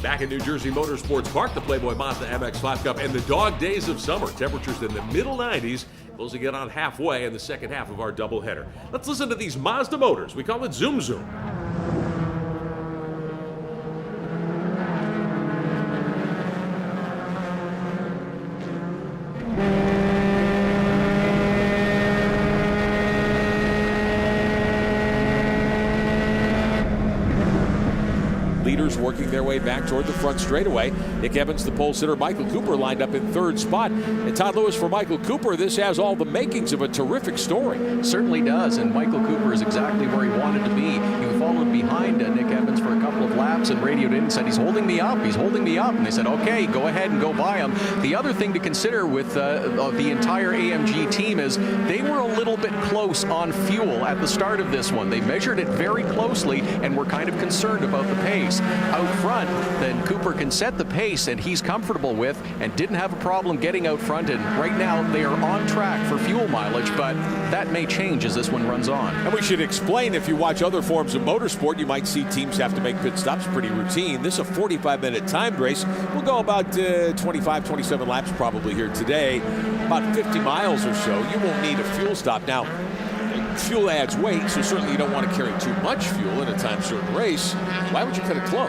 Back in New Jersey Motorsports Park, the Playboy Mazda MX5 Cup and the dog days of summer. Temperatures in the middle 90s, closing in on halfway in the second half of our doubleheader. Let's listen to these Mazda motors. We call it Zoom Zoom. Leaders working their way back toward the front straightaway. Nick Evans, the pole sitter. Michael Cooper lined up in third spot. And Todd Lewis for Michael Cooper. This has all the makings of a terrific story. Certainly does, and Michael Cooper is exactly where he wanted to be. He followed behind Nick Evans for a couple of laps and radioed in and said, he's holding me up, he's holding me up. And they said, okay, go ahead and go by him. The other thing to consider with the entire AMG team is they were a little bit close on fuel at the start of this one. They measured it very closely and were kind of concerned about the pace. Out front, then Cooper can set the pace and he's comfortable with and didn't have a problem getting out front. And right now they are on track for fuel mileage, but that may change as this one runs on. And we should explain, if you watch other forms of motorsport, you might see teams have to make pit stops, pretty routine. This is a 45-minute timed race. We'll go about 25, 27 laps probably here today, about 50 miles or so. You won't need a fuel stop. Now, fuel adds weight, so certainly you don't want to carry too much fuel in a time-certain race. Why would you cut it close?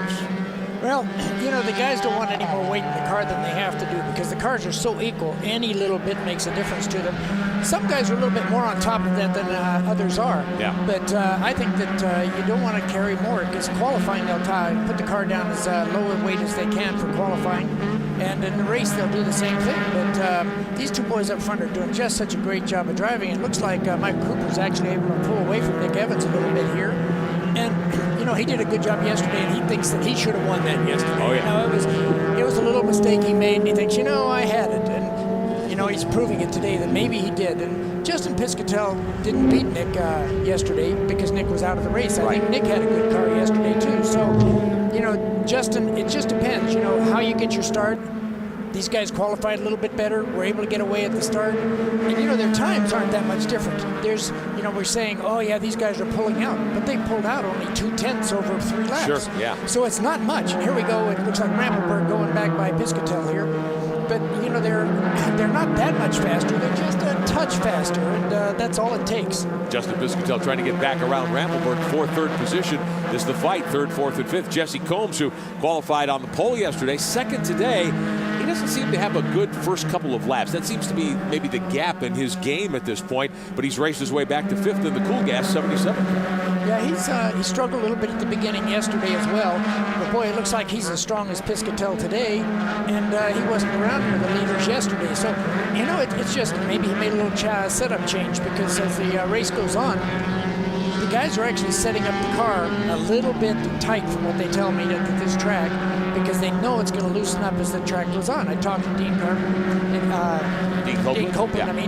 Well, you know, the guys don't want any more weight in the car than they have to do because the cars are so equal. Any little bit makes a difference to them. Some guys are a little bit more on top of that than others are. Yeah. But I think that you don't want to carry more because qualifying, they'll put the car down as low in weight as they can for qualifying. And in the race, they'll do the same thing. But these two boys up front are doing just such a great job of driving. It looks like Mike Cooper's actually able to pull away from Nick Evans a little bit here. And, you know, he did a good job yesterday, and he thinks that he should have won that yesterday. Oh, yeah. You know, it was a little mistake he made, and he thinks, you know, I had it. And, you know, he's proving it today that maybe he did. And Justin Piscatell didn't beat Nick yesterday because Nick was out of the race. I think Nick had a good car yesterday, too. So, you know, Justin, it just depends, you know, how you get your start. These guys qualified a little bit better, were able to get away at the start. And, you know, their times aren't that much different. There's, you know, we're saying, oh, yeah, these guys are pulling out. But they pulled out only 2/10 over 3 laps. Sure, yeah. So it's not much. And here we go. It looks like Rampelberg going back by Piscatell here. But, you know, they're not that much faster. They're just a touch faster, and that's all it takes. Justin Piscatell trying to get back around Rampelberg for third position. This is the fight, third, fourth, and fifth. Jesse Combs, who qualified on the pole yesterday, second today. He doesn't seem to have a good first couple of laps. That seems to be maybe the gap in his game at this point, but he's raced his way back to fifth in the Cool Gas 77. Yeah, he struggled a little bit at the beginning yesterday as well. But boy, it looks like he's as strong as Piscatell today, and he wasn't around for the leaders yesterday. So, you know, it's just maybe he made a little setup change because as the race goes on, the guys are actually setting up the car a little bit tight from what they tell me at this track because they know it's going to loosen up as the track goes on. I talked to Dean Copeland,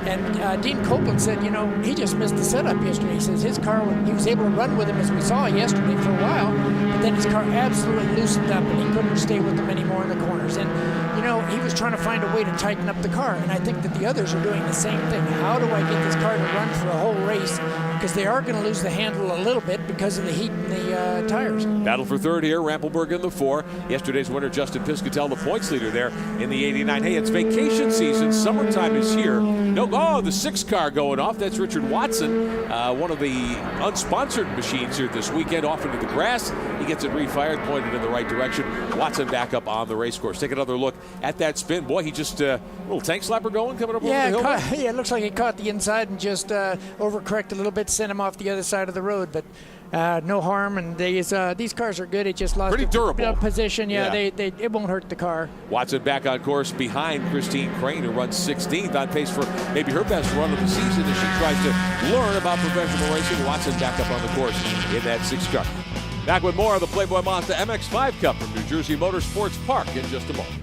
and Dean Copeland said, you know, he just missed the setup yesterday. He says his car, he was able to run with him as we saw yesterday for a while, but then his car absolutely loosened up and he couldn't stay with them anymore in the corners. And, you know, he was trying to find a way to tighten up the car, and I think that the others are doing the same thing. How do I get this car to run for a whole race? Because they are going to lose the handle a little bit because of the heat in the tires. Battle for third here, Rampelberg in the 4. Yesterday's winner, Justin Piscatell, the points leader there in the 89. Hey, it's vacation season. Summertime is here. The 6 car going off. That's Richard Watson, one of the unsponsored machines here this weekend, off into the grass. He gets it refired, pointed in the right direction. Watson back up on the race course. Take another look at that spin. Boy, he just, little tank slapper going, coming up over the hill. Yeah, it looks like he caught the inside and just overcorrected a little bit, sent him off the other side of the road. But no harm, and these cars are good. It just lost pretty durable position. Yeah, it won't hurt the car. Watson back on course behind Christine Crane, who runs 16th, on pace for maybe her best run of the season as she tries to learn about professional racing. Watson back up on the course in that 6 car. Back with more of the Playboy Mazda MX5 Cup from New Jersey Motorsports Park in just a moment.